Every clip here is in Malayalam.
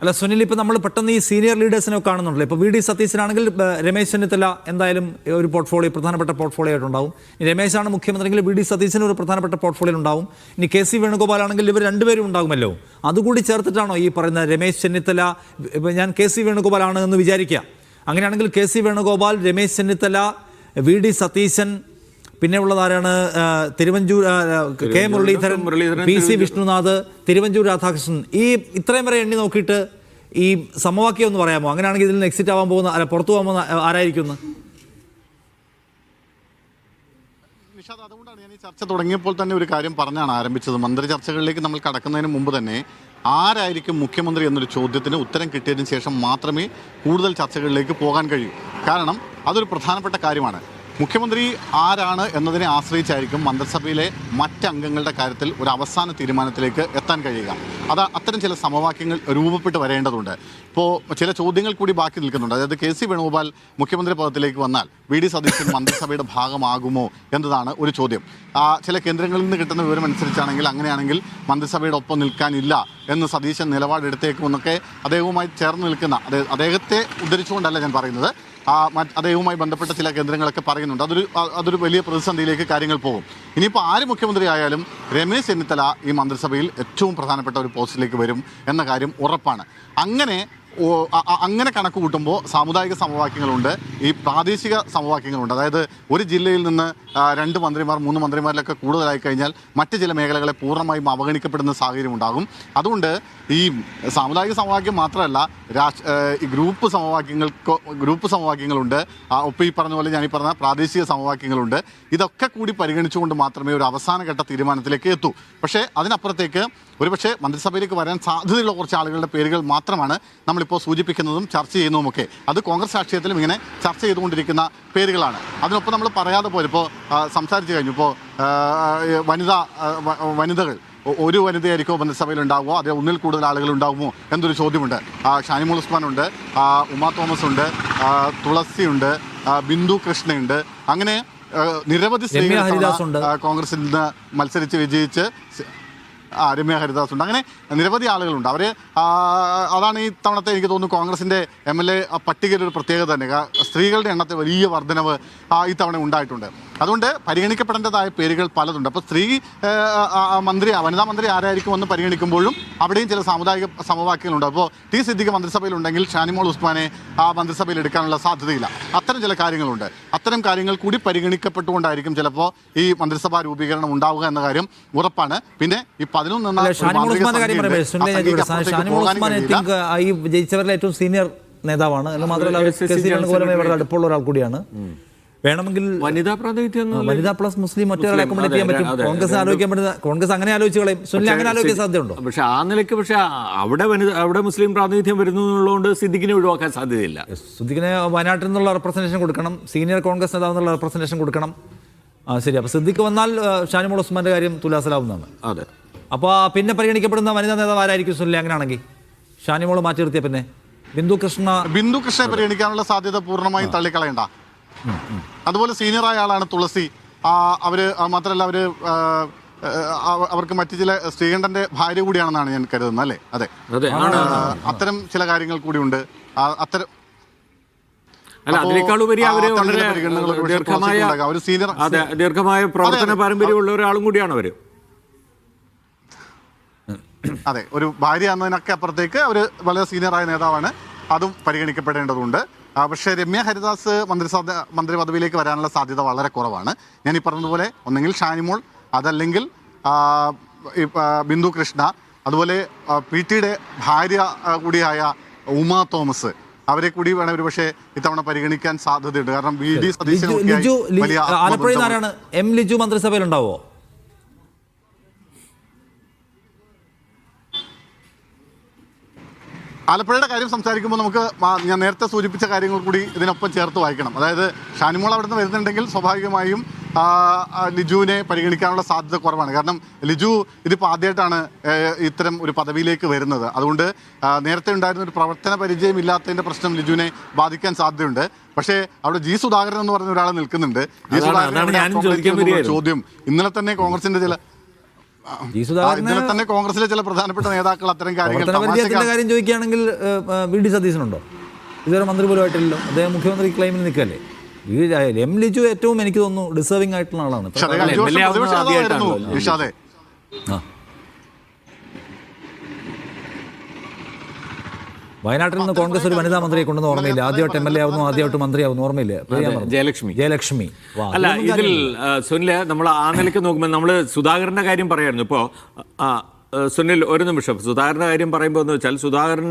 അല്ല സുനിൽ, ഇപ്പോൾ നമ്മൾ പെട്ടെന്ന് ഈ സീനിയർ ലീഡേഴ്സിനെ കാണുന്നുണ്ടല്ലോ. ഇപ്പോൾ വി.ഡി. സതീശനാണെങ്കിൽ രമേശ് ചെന്നിത്തല എന്തായാലും ഒരു പോർട്ട്ഫോളിയോ, പ്രധാനപ്പെട്ട പോർട്ട്ഫോളിയോ ആയിട്ടുണ്ടാവും. രമേശാണ് മുഖ്യമന്ത്രിയെങ്കിൽ വി.ഡി. സതീശന് ഒരു പ്രധാനപ്പെട്ട പോർട്ട്ഫോളിയോ ഉണ്ടാവും. ഇനി കെ.സി. വേണുഗോപാലാണെങ്കിൽ ഇവർ രണ്ടുപേരും ഉണ്ടാകുമല്ലോ. അതുകൂടി ചേർത്തിട്ടാണോ ഈ പറയുന്ന രമേശ് ചെന്നിത്തല? ഞാൻ കെ.സി. വേണുഗോപാലാണ് എന്ന് വിചാരിക്കുക. അങ്ങനെയാണെങ്കിൽ കെ.സി. വേണുഗോപാൽ, രമേശ് ചെന്നിത്തല, വി.ഡി. സതീശൻ, പിന്നെ ഉള്ളതാരാണ്? Thiruvanchoor K Muraleedharan, P C. വിഷ്ണുനാഥ്, തിരുവഞ്ചൂർ രാധാകൃഷ്ണൻ. ഈ ഇത്രയും വരെ എണ്ണി നോക്കിയിട്ട് ഈ സമവാക്യം ഒന്ന് പറയാമോ? അങ്ങനെയാണെങ്കിൽ ഇതിൽ നിന്ന് എക്സിറ്റ് ആവാൻ പോകുന്ന, അല്ല പുറത്തു പോകാൻ പോകുന്ന ആരായിരിക്കും? നിഷാദ്, അതുകൊണ്ടാണ് ഞാൻ ഈ ചർച്ച തുടങ്ങിയപ്പോൾ തന്നെ ഒരു കാര്യം പറഞ്ഞാണ് ആരംഭിച്ചത്. മന്ത്രി ചർച്ചകളിലേക്ക് നമ്മൾ കടക്കുന്നതിന് മുമ്പ് തന്നെ ആരായിരിക്കും മുഖ്യമന്ത്രി എന്നൊരു ചോദ്യത്തിന് ഉത്തരം കിട്ടിയതിന് ശേഷം മാത്രമേ കൂടുതൽ ചർച്ചകളിലേക്ക് പോകാൻ കഴിയൂ. കാരണം അതൊരു പ്രധാനപ്പെട്ട കാര്യമാണ്. മുഖ്യമന്ത്രി ആരാണ് എന്നതിനെ ആശ്രയിച്ചായിരിക്കും മന്ത്രിസഭയിലെ മറ്റംഗങ്ങളുടെ കാര്യത്തിൽ ഒരു അവസാന തീരുമാനത്തിലേക്ക് എത്താൻ കഴിയുക. അത്തരം ചില സമവാക്യങ്ങൾ രൂപപ്പെട്ട് വരേണ്ടതുണ്ട്. ഇപ്പോൾ ചില ചോദ്യങ്ങൾ കൂടി ബാക്കി നിൽക്കുന്നുണ്ട്. അതായത് കെ.സി. വേണുഗോപാൽ മുഖ്യമന്ത്രി പദത്തിലേക്ക് വന്നാൽ വി.ഡി. സതീശൻ മന്ത്രിസഭയുടെ ഭാഗമാകുമോ എന്നതാണ് ഒരു ചോദ്യം. ചില കേന്ദ്രങ്ങളിൽ നിന്ന് കിട്ടുന്ന വിവരം അനുസരിച്ചാണെങ്കിൽ അങ്ങനെയാണെങ്കിൽ മന്ത്രിസഭയുടെ ഒപ്പം നിൽക്കാനില്ല എന്ന് സതീശൻ നിലപാടെടുത്തേക്കുമെന്നൊക്കെ അദ്ദേഹവുമായി ചേർന്ന് നിൽക്കുന്ന, അദ്ദേഹത്തെ ഉദ്ധരിച്ചുകൊണ്ടല്ല ഞാൻ പറയുന്നത്, അദ്ദേഹവുമായി ബന്ധപ്പെട്ട ചില കേന്ദ്രങ്ങളൊക്കെ പറയുന്നുണ്ട്. അതൊരു വലിയ പ്രതിസന്ധിയിലേക്ക് കാര്യങ്ങൾ പോകും. ഇനിയിപ്പോൾ ആര് മുഖ്യമന്ത്രി ആയാലും രമേശ് ചെന്നിത്തല ഈ മന്ത്രിസഭയിൽ ഏറ്റവും പ്രധാനപ്പെട്ട ഒരു പോസ്റ്റിലേക്ക് വരും എന്ന കാര്യം ഉറപ്പാണ്. അങ്ങനെ കണക്ക് കൂട്ടുമ്പോൾ സാമുദായിക സമവാക്യങ്ങളുണ്ട്, ഈ പ്രാദേശിക സമവാക്യങ്ങളുണ്ട്. അതായത് ഒരു ജില്ലയിൽ നിന്ന് 2 മന്ത്രിമാർ 3 മന്ത്രിമാരിലൊക്കെ കൂടുതലായി കഴിഞ്ഞാൽ മറ്റ് ചില മേഖലകളെ പൂർണ്ണമായും അവഗണിക്കപ്പെടുന്ന സാഹചര്യം ഉണ്ടാകും. അതുകൊണ്ട് ഈ സാമുദായിക സമവാക്യം മാത്രമല്ല, ഈ ഗ്രൂപ്പ് സമവാക്യങ്ങളുണ്ട്. ഒപ്പം ഈ പറഞ്ഞ പോലെ ഞാനീ പറഞ്ഞ പ്രാദേശിക സമവാക്യങ്ങളുണ്ട്. ഇതൊക്കെ കൂടി പരിഗണിച്ചുകൊണ്ട് മാത്രമേ ഒരു അവസാനഘട്ട തീരുമാനത്തിലേക്ക് എത്തൂ. പക്ഷേ അതിനപ്പുറത്തേക്ക് ഒരുപക്ഷെ മന്ത്രിസഭയിലേക്ക് വരാൻ സാധ്യതയുള്ള കുറച്ച് ആളുകളുടെ പേരുകൾ മാത്രമാണ് നമ്മളിപ്പോൾ സൂചിപ്പിക്കുന്നതും ചർച്ച ചെയ്യുന്നതുമൊക്കെ. അത് കോൺഗ്രസ് രാഷ്ട്രീയത്തിലും ഇങ്ങനെ ചർച്ച ചെയ്തുകൊണ്ടിരിക്കുന്ന പേരുകളാണ്. അതിനൊപ്പം നമ്മൾ പറയാതെ പോലെ ഇപ്പോൾ സംസാരിച്ചു കഴിഞ്ഞു. ഇപ്പോൾ വനിതകൾ, ഒരു വനിതയായിരിക്കുമോ മന്ത്രിസഭയിൽ ഉണ്ടാകുമോ, അതേ ഒന്നിൽ കൂടുതൽ ആളുകൾ ഉണ്ടാകുമോ എന്നൊരു ചോദ്യമുണ്ട്. ഷാനിമോൾ ഉസ്മാൻ ഉണ്ട്, ഉമാ തോമസ് ഉണ്ട്, തുളസി ഉണ്ട്, ബിന്ദു കൃഷ്ണയുണ്ട്. അങ്ങനെ നിരവധി സ്ത്രീകൾ കോൺഗ്രസിൽ നിന്ന് മത്സരിച്ച് വിജയിച്ച്, രമ്യ ഹരിദാസ് ഉണ്ട്. അങ്ങനെ നിരവധി ആളുകളുണ്ട്. അവർ അതാണ് ഈ തവണത്തെ എനിക്ക് തോന്നുന്നു കോൺഗ്രസിൻ്റെ MLA പട്ടികയുടെ ഒരു പ്രത്യേകത തന്നെ. സ്ത്രീകളുടെ എണ്ണത്തിൽ വലിയ വർധനവ് ഈ തവണ ഉണ്ടായിട്ടുണ്ട്. അതുകൊണ്ട് പരിഗണിക്കപ്പെടേണ്ടതായ പേരുകൾ പലതുണ്ട്. അപ്പോൾ വനിതാ മന്ത്രി ആരായിരിക്കുമെന്ന് പരിഗണിക്കുമ്പോഴും അവിടെയും ചില സാമുദായിക സമവാക്യങ്ങളുണ്ട്. അപ്പോൾ ടി സിദ്ദിഖ് മന്ത്രിസഭയിലുണ്ടെങ്കിൽ ഷാനിമോൾ ഉസ്മാനെ ആ മന്ത്രിസഭയിൽ എടുക്കാനുള്ള സാധ്യതയില്ല. അത്തരം ചില കാര്യങ്ങളുണ്ട്. അത്തരം കാര്യങ്ങൾ കൂടി പരിഗണിക്കപ്പെട്ടുകൊണ്ടായിരിക്കും ചിലപ്പോൾ ഈ മന്ത്രിസഭാ രൂപീകരണം ഉണ്ടാവുക എന്ന കാര്യം ഉറപ്പാണ്. പിന്നെ ഈ 11 ജയിച്ചവരിലെ ഏറ്റവും സീനിയർ നേതാവാണ് എന്ന് മാത്രമല്ല വളരെ അടുപ്പമുള്ള ഒരാൾ കൂടിയാണ്. വേണമെങ്കിൽ വനിതാ പ്ലസ് മുസ്ലിം മറ്റൊരാളെ അക്കോമഡേറ്റ് ചെയ്യാൻ പറ്റും. കോൺഗ്രസ് ആലോചിക്കാൻ പറ്റുന്ന, കോൺഗ്രസ് അങ്ങനെ ആലോചിച്ച് കളയും. സുനിൽ അങ്ങനെ ആലോചിക്കാൻ സാധ്യതയുണ്ടോ? പക്ഷേ ആ നിലയ്ക്ക് അവിടെ മുസ്ലിം പ്രാതിനിധ്യം വരുന്നു എന്നുള്ളതുകൊണ്ട് സിദ്ദിഖിനെ ഒഴിവാക്കാൻ സാധ്യതയില്ല. സിദ്ദിഖിന് വയനാട്ടിൽ നിന്നുള്ള റെപ്രസെന്റേഷൻ കൊടുക്കണം, സീനിയർ കോൺഗ്രസ് നേതാവ് എന്നുള്ള റെപ്രസെന്റേഷൻ കൊടുക്കണം. ശരി, അപ്പോൾ സിദ്ദിഖ് വന്നാൽ ഷാനിമോൾ ഉസ്മാന്റെ കാര്യം തുലാസലാവുന്നതാണ്. അതെ. അപ്പോൾ പിന്നെ പരിഗണിക്കപ്പെടുന്ന വനിതാ നേതാവ് ആരായിരിക്കും സുനിൽ? അങ്ങനെയാണെങ്കിൽ ഷാനിമോൾ മാറ്റി നിർത്തിയ പിന്നെ ബിന്ദു കൃഷ്ണ പരിഗണിക്കാനുള്ള സാധ്യത പൂർണ്ണമായും തള്ളിക്കളയണ്ട. അതുപോലെ സീനിയറായ ആളാണ് തുളസി. മാത്രമല്ല അവർക്ക് മറ്റു ചില ശ്രീകണ്ഠന്റെ ഭാര്യ കൂടിയാണെന്നാണ് ഞാൻ കരുതുന്നത്, അല്ലേ? അതെ, അത്തരം ചില കാര്യങ്ങൾ കൂടിയുണ്ട്. അതിനേക്കാളുപരി ദീർഘമായ പ്രവർത്തന പാരമ്പര്യമുള്ള ഒരാളും കൂടിയാണ് അവര്. അതെ, ഒരു ഭാര്യ എന്നതിനൊക്കെ അപ്പുറത്തേക്ക് അവർ വളരെ സീനിയറായ നേതാവാണ്. അതും പരിഗണിക്കപ്പെടേണ്ടതുണ്ട്. പക്ഷേ രമ്യ ഹരിദാസ് മന്ത്രി പദവിയിലേക്ക് വരാനുള്ള സാധ്യത വളരെ കുറവാണ്. ഞാൻ ഈ പറഞ്ഞതുപോലെ ഒന്നെങ്കിൽ ഷാനിമോൾ, അതല്ലെങ്കിൽ ബിന്ദു കൃഷ്ണ, അതുപോലെ PT-യുടെ ഭാര്യ കൂടിയായ ഉമാ തോമസ്, അവരെ കൂടി വേണം ഒരു പക്ഷേ ഇത്തവണ പരിഗണിക്കാൻ സാധ്യതയുണ്ട്. കാരണം വി.ഡി. സതീശൻ ലിജു മന്ത്രിസഭയിലുണ്ടാവോ? ആലപ്പുഴയുടെ കാര്യം സംസാരിക്കുമ്പോൾ നമുക്ക് ഞാൻ നേരത്തെ സൂചിപ്പിച്ച കാര്യങ്ങൾ കൂടി ഇതിനൊപ്പം ചേർത്ത് വായിക്കണം. അതായത് ഷാനിമോൾ അവിടെ നിന്ന് വരുന്നുണ്ടെങ്കിൽ സ്വാഭാവികമായും ലിജുവിനെ പരിഗണിക്കാനുള്ള സാധ്യത കുറവാണ്. കാരണം ലിജു ഇതിപ്പോൾ ആദ്യമായിട്ടാണ് ഇത്തരം ഒരു പദവിയിലേക്ക് വരുന്നത്. അതുകൊണ്ട് നേരത്തെ ഉണ്ടായിരുന്ന ഒരു പ്രവർത്തന പരിചയം ഇല്ലാത്തതിൻ്റെ പ്രശ്നം ലിജുവിനെ ബാധിക്കാൻ സാധ്യതയുണ്ട്. പക്ഷേ അവിടെ ജി സുധാകരൻ എന്ന് പറഞ്ഞ ഒരാൾ നിൽക്കുന്നുണ്ട്. ജി സുധാകരൻ ചോദ്യം ഇന്നലെ തന്നെ കോൺഗ്രസിൻ്റെ ചില ജി സുധാകരന് ഇന്നലെ തന്നെ കോൺഗ്രസിലെ ചില പ്രധാനപ്പെട്ട നേതാക്കൾ അത്തരം കാര്യങ്ങൾ പ്രവർത്തനപരിചയത്തിന്റെ കാര്യം ചോദിക്കുകയാണെങ്കിൽ വി ഡി സതീശനുണ്ടോ? ഇതുവരെ മന്ത്രി പോലും ആയിട്ടില്ലല്ലോ. അദ്ദേഹം മുഖ്യമന്ത്രി ക്ലെയിമിൽ നിൽക്കല്ലേ. എം ലിജു ഏറ്റവും എനിക്ക് തോന്നുന്നു ഡിസേർവിംഗ് ആയിട്ടുള്ള ആളാണ്. വയനാട്ടിൽ നിന്ന് കോൺഗ്രസ് ഒരു വനിതാ മന്ത്രിയെ കൊണ്ടുവന്ന് ഓർമ്മയില്ല. ആദ്യമായിട്ട് MLA ആവുന്നു, ആദ്യമായിട്ട് മന്ത്രിയാവുന്നു, ഓർമ്മയില്ല. ജയലക്ഷ്മി. അല്ല, ഇതിൽ സുനിൽ നമ്മൾ ആ നിലയ്ക്ക് നോക്കുമ്പോൾ നമ്മൾ സുധാകരന്റെ കാര്യം പറയായിരുന്നു. ഇപ്പോൾ സുനിൽ ഒരു നിമിഷം, സുധാകരൻ്റെ കാര്യം പറയുമ്പോൾ എന്ന് വെച്ചാൽ സുധാകരൻ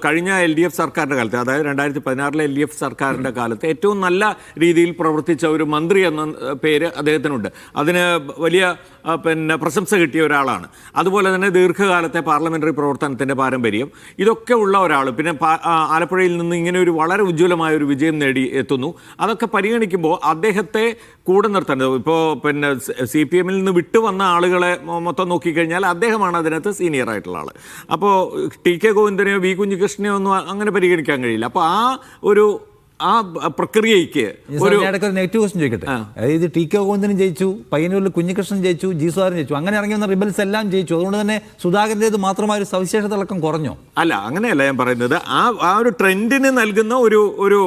കഴിഞ്ഞ LDF സർക്കാരിൻ്റെ കാലത്ത്, അതായത് 2016 LDF സർക്കാരിൻ്റെ കാലത്ത് ഏറ്റവും നല്ല രീതിയിൽ പ്രവർത്തിച്ച ഒരു മന്ത്രി എന്ന പേര് അദ്ദേഹത്തിനുണ്ട്. അതിന് വലിയ പ്രശംസ കിട്ടിയ ഒരാളാണ്. അതുപോലെ തന്നെ ദീർഘകാലത്തെ പാർലമെൻ്ററി പ്രവർത്തനത്തിൻ്റെ പാരമ്പര്യം ഇതൊക്കെ ഉള്ള ഒരാൾ. പിന്നെ ആലപ്പുഴയിൽ നിന്ന് ഇങ്ങനെ ഒരു വളരെ ഉജ്ജ്വലമായ ഒരു വിജയം നേടി എത്തുന്നു. അതൊക്കെ പരിഗണിക്കുമ്പോൾ അദ്ദേഹത്തെ കൂടെ നിർത്തേണ്ടത്, ഇപ്പോൾ CPM നിന്ന് വിട്ടുവന്ന ആളുകളെ മൊത്തം നോക്കിക്കഴിഞ്ഞാൽ അദ്ദേഹമാണ് അതിനകത്ത് സീനിയർ ആയിട്ടുള്ള ആൾ. അപ്പോൾ TK ഗോവിന്ദനെയോ V കുഞ്ഞികൃഷ്ണനെയോ ഒന്നും അങ്ങനെ പരിഗണിക്കാൻ കഴിയില്ല. അപ്പോൾ ആ പ്രക്രിയയ്ക്ക് ഒരു നെഗറ്റീവ് ക്വസ്റ്റ്യൻ ചോദിക്കട്ടെ. അതായത് TK ഗോവിന്ദനും ജയിച്ചു, പയ്യന്നൂരിൽ കുഞ്ഞികൃഷ്ണൻ ജയിച്ചു, ജി സുധാകരൻ ജയിച്ചു, അങ്ങനെ ഇറങ്ങി വന്ന റിബൽസ് എല്ലാം ജയിച്ചു. അതുകൊണ്ട് തന്നെ സുധാകരൻ്റേത് മാത്രമായ ഒരു സവിശേഷത ഇളക്കം കുറഞ്ഞോ? അല്ല, അങ്ങനെയല്ല ഞാൻ പറയുന്നത്. ആ ഒരു ട്രെൻഡിന് നൽകുന്ന ഒരു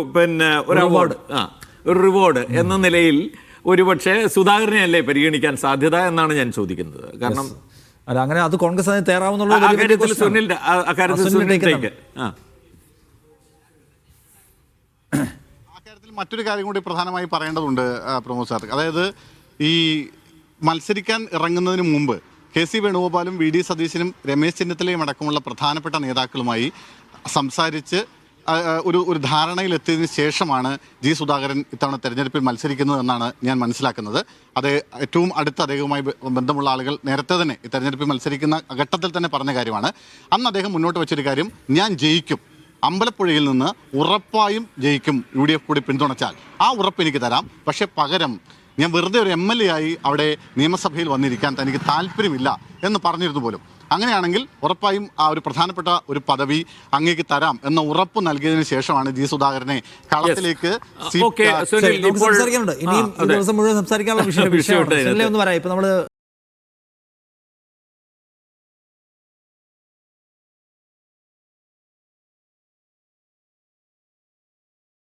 റിവാർഡ് എന്ന നിലയിൽ ഒരുപക്ഷെ സുധാകരനെയല്ലേ പരിഗണിക്കാൻ സാധ്യത എന്നാണ് ഞാൻ ചോദിക്കുന്നത്. കാരണം അല്ല, അങ്ങനെ അത് കോൺഗ്രസ് അതിന് തയ്യാറാവുന്നുള്ള മറ്റൊരു കാര്യം കൂടി പ്രധാനമായി പറയേണ്ടതുണ്ട് പ്രമോദ് സാർ. അതായത് ഈ മത്സരിക്കാൻ ഇറങ്ങുന്നതിന് മുമ്പ് KC വേണുഗോപാലും VD സതീശനും രമേശ് ചെന്നിത്തലയും അടക്കമുള്ള പ്രധാനപ്പെട്ട നേതാക്കളുമായി സംസാരിച്ച് ഒരു ധാരണയിലെത്തിയതിന് ശേഷമാണ് ജി സുധാകരൻ ഇത്തവണ തെരഞ്ഞെടുപ്പിൽ മത്സരിക്കുന്നത് എന്നാണ് ഞാൻ മനസ്സിലാക്കുന്നത്. അത് ഏറ്റവും അടുത്ത അദ്ദേഹവുമായി ബന്ധമുള്ള ആളുകൾ നേരത്തെ തന്നെ ഈ തെരഞ്ഞെടുപ്പിൽ മത്സരിക്കുന്ന ഘട്ടത്തിൽ തന്നെ പറഞ്ഞ കാര്യമാണ്. അന്ന് അദ്ദേഹം മുന്നോട്ട് വെച്ചൊരു കാര്യം, ഞാൻ ജയിക്കും, അമ്പലപ്പുഴയിൽ നിന്ന് ഉറപ്പായും ജയിക്കും, UDF കൂടി പിന്തുണച്ചാൽ ആ ഉറപ്പ് എനിക്ക് തരാം. പക്ഷേ പകരം ഞാൻ വെറുതെ ഒരു MLA ആയി അവിടെ നിയമസഭയിൽ വന്നിരിക്കാൻ തനിക്ക് താല്പര്യമില്ല എന്ന് പറഞ്ഞിരുന്നു പോലും. അങ്ങനെയാണെങ്കിൽ ഉറപ്പായും ആ ഒരു പ്രധാനപ്പെട്ട ഒരു പദവി അങ്ങേക്ക് തരാം എന്ന ഉറപ്പ് നൽകിയതിനു ശേഷമാണ് ജി സുധാകരനെ കളത്തിലേക്ക് സംസാരിക്കാനുണ്ട്. ഇനിയും ദിവസം മുഴുവൻ സംസാരിക്കാനുള്ള വിഷയം ഒന്ന് പറയാം. ഇപ്പൊ നമ്മള്